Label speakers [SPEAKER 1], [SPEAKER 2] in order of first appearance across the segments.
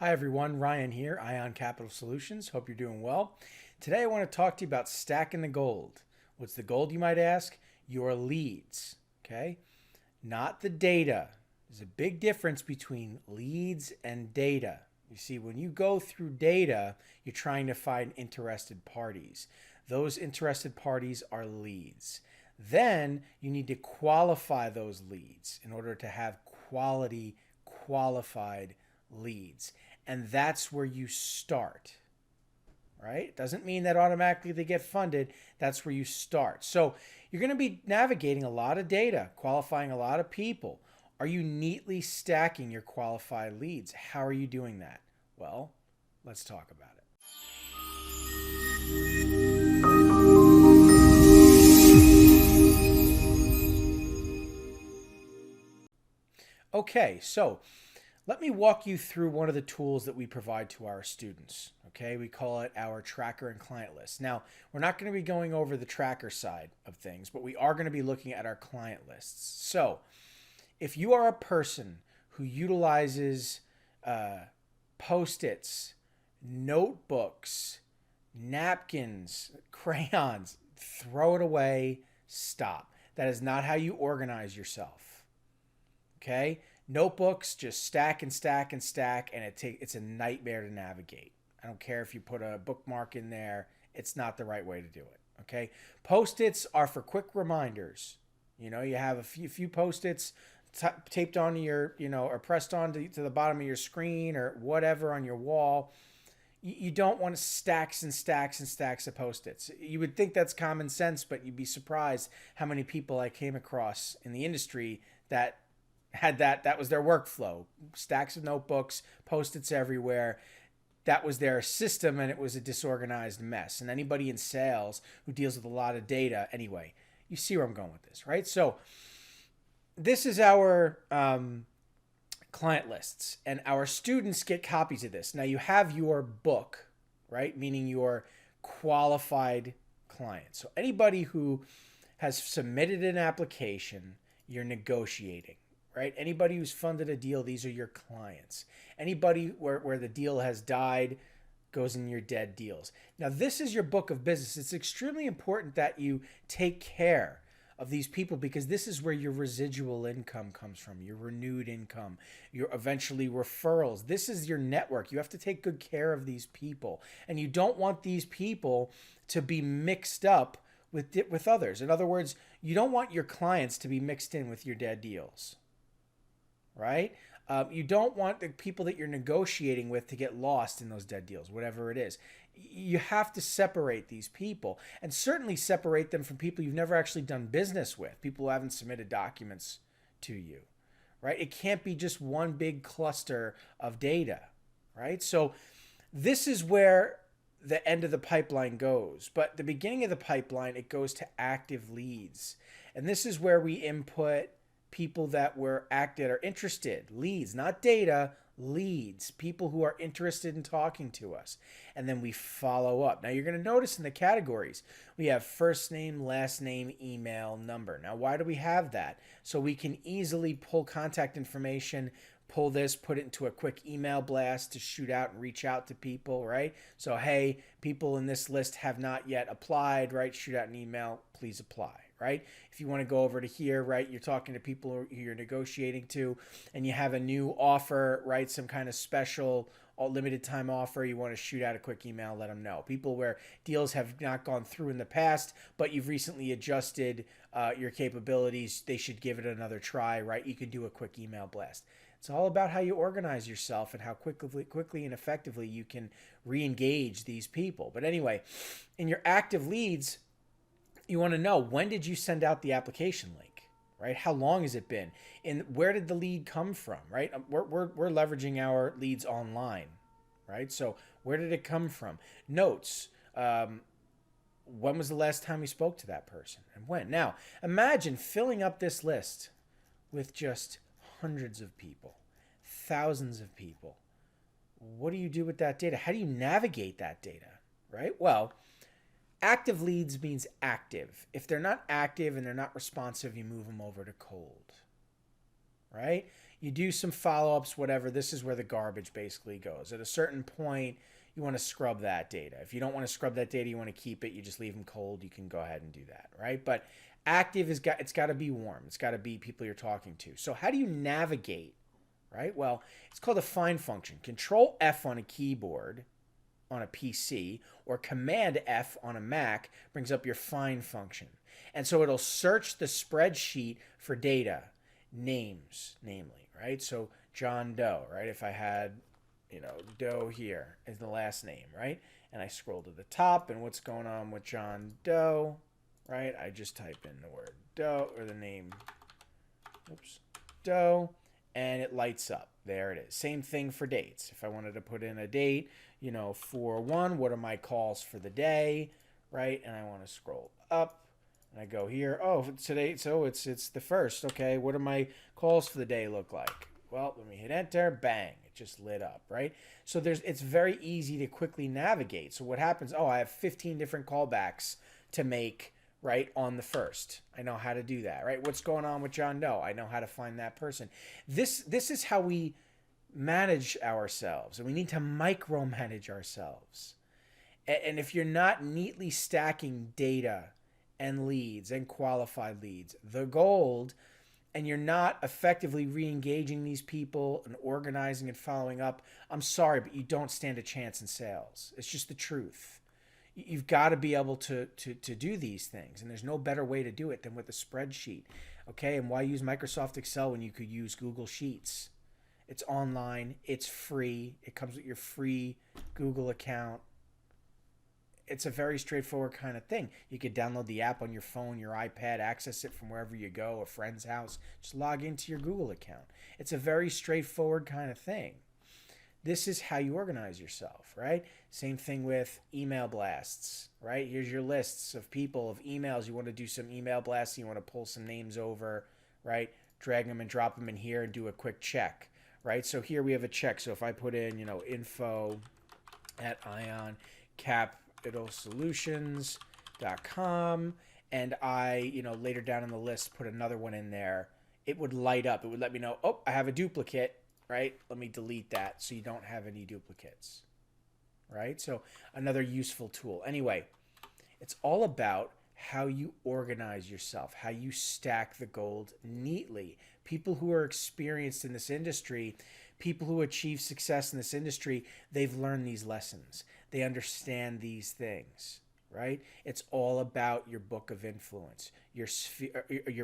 [SPEAKER 1] Hi everyone, Ryan here, Ion Capital Solutions. Hope you're doing well. Today I want to talk to you about stacking the gold. What's the gold, you might ask? Your leads, okay? Not the data. There's a big difference between leads and data. You see, when you go through data, you're trying to find interested parties. Those interested parties are leads. Then you need to qualify those leads in order to have quality, qualified leads. And that's where you start, right? It doesn't mean that automatically they get funded. That's where you start. So you're going to be navigating a lot of data, qualifying a lot of people. Are you neatly stacking your qualified leads? How are you doing that? Well, let's talk about it. Okay, so let me walk you through one of the tools that we provide to our students. Okay, we call it our tracker and client list. Now, we're not going to be going over the tracker side of things, but we are going to be looking at our client lists. So, if you are a person who utilizes Post-its, notebooks, napkins, crayons, throw it away, stop. That is not how you organize yourself. Okay? Notebooks just stack and stack and stack, and it's a nightmare to navigate. I don't care if you put a bookmark in there. It's not the right way to do it. Okay? Post-its are for quick reminders. You have a few Post-its taped onto your, or pressed onto to the bottom of your screen or whatever on your wall. You don't want stacks and stacks and stacks of Post-its. You would think that's common sense, but you'd be surprised how many people I came across in the industry that had that was their workflow. Stacks of notebooks, Post-its everywhere. That was their system, and it was a disorganized mess. And anybody in sales who deals with a lot of data, anyway, you see where I'm going with this, right? So this is our client lists, and our students get copies of this. Now you have your book, right? Meaning your qualified clients. So anybody who has submitted an application, you're negotiating, right? Anybody who's funded a deal, these are your clients. Anybody where the deal has died goes in your dead deals. Now, this is your book of business. It's extremely important that you take care of these people because this is where your residual income comes from, your renewed income, your eventually referrals. This is your network. You have to take good care of these people, and you don't want these people to be mixed up with others. In other words, you don't want your clients to be mixed in with your dead deals. Right? You don't want the people that you're negotiating with to get lost in those dead deals, whatever it is. You have to separate these people, and certainly separate them from people you've never actually done business with, people who haven't submitted documents to you, right? It can't be just one big cluster of data, right? So this is where the end of the pipeline goes. But the beginning of the pipeline, it goes to active leads. And this is where we input people that were acted or interested, leads, not data, leads, people who are interested in talking to us. And then we follow up. Now you're going to notice in the categories, we have first name, last name, email, number. Now, why do we have that? So we can easily pull contact information, pull this, put it into a quick email blast to shoot out and reach out to people, right? So, hey, people in this list have not yet applied, right? Shoot out an email, please apply. Right? If you want to go over to here, right, you're talking to people who you're negotiating to, and you have a new offer, right, some kind of special limited time offer, you want to shoot out a quick email, let them know. People where deals have not gone through in the past, but you've recently adjusted your capabilities, they should give it another try, right? You can do a quick email blast. It's all about how you organize yourself and how quickly and effectively you can re-engage these people. But anyway, in your active leads, you want to know, when did you send out the application link, right? How long has it been? And where did the lead come from, right? We're leveraging our leads online, right? So where did it come from? Notes. When was the last time you spoke to that person and when? Now, imagine filling up this list with just hundreds of people, thousands of people. What do you do with that data? How do you navigate that data, right? Well, active leads means active. If they're not active and they're not responsive, you move them over to cold, right? You do some follow-ups, whatever. This is where the garbage basically goes. At a certain point, you want to scrub that data. If you don't want to scrub that data, you want to keep it, you just leave them cold, you can go ahead and do that, right? But active it's got to be warm. It's got to be people you're talking to. So how do you navigate, right? Well, it's called a find function. Control F on a keyboard on a PC or Command F on a Mac brings up your find function. And so it'll search the spreadsheet for data, names, namely, right? So John Doe, right? If I had, Doe here is the last name, right? And I scroll to the top, and what's going on with John Doe, right? I just type in the word Doe or the name, Doe, and it lights up. There it is. Same thing for dates. If I wanted to put in a date, 4/1, what are my calls for the day, right? And I want to scroll up. And I go here. Oh, today, so it's the first. Okay, what do my calls for the day look like? Well, let me hit enter. Bang, it just lit up, right? So it's very easy to quickly navigate. So what happens? Oh, I have 15 different callbacks to make, right, on the first. I know how to do that, right? What's going on with John Doe? I know how to find that person. This is how we manage ourselves, and we need to micromanage ourselves. And if you're not neatly stacking data and leads and qualified leads, the gold, and you're not effectively re-engaging these people and organizing and following up, I'm sorry, but you don't stand a chance in sales. It's just the truth. You've got to be able to do these things, and there's no better way to do it than with a spreadsheet. Okay, and why use Microsoft Excel when you could use Google Sheets? It's online, it's free, it comes with your free Google account. It's a very straightforward kind of thing. You could download the app on your phone, your iPad, access it from wherever you go, a friend's house. Just log into your Google account. It's a very straightforward kind of thing. This is how you organize yourself, right? Same thing with email blasts, right? Here's your lists of people, of emails. You want to do some email blasts. You want to pull some names over, right? Drag them and drop them in here and do a quick check, right? So here we have a check. So if I put in, info at capitalsolutions.com, and I, later down in the list put another one in there, it would light up. It would let me know, oh, I have a duplicate, right? Let me delete that so you don't have any duplicates, right? So another useful tool. Anyway, it's all about how you organize yourself, how you stack the gold neatly. People who are experienced in this industry, people who achieve success in this industry, they've learned these lessons. They understand these things, right? It's all about your book of influence, your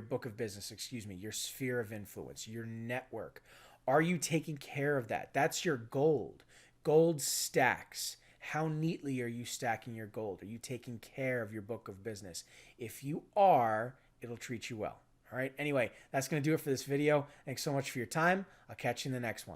[SPEAKER 1] book of business, your sphere of influence, your network. Are you taking care of that? That's your gold. Gold stacks. How neatly are you stacking your gold? Are you taking care of your book of business? If you are, it'll treat you well. All right. Anyway, that's going to do it for this video. Thanks so much for your time. I'll catch you in the next one.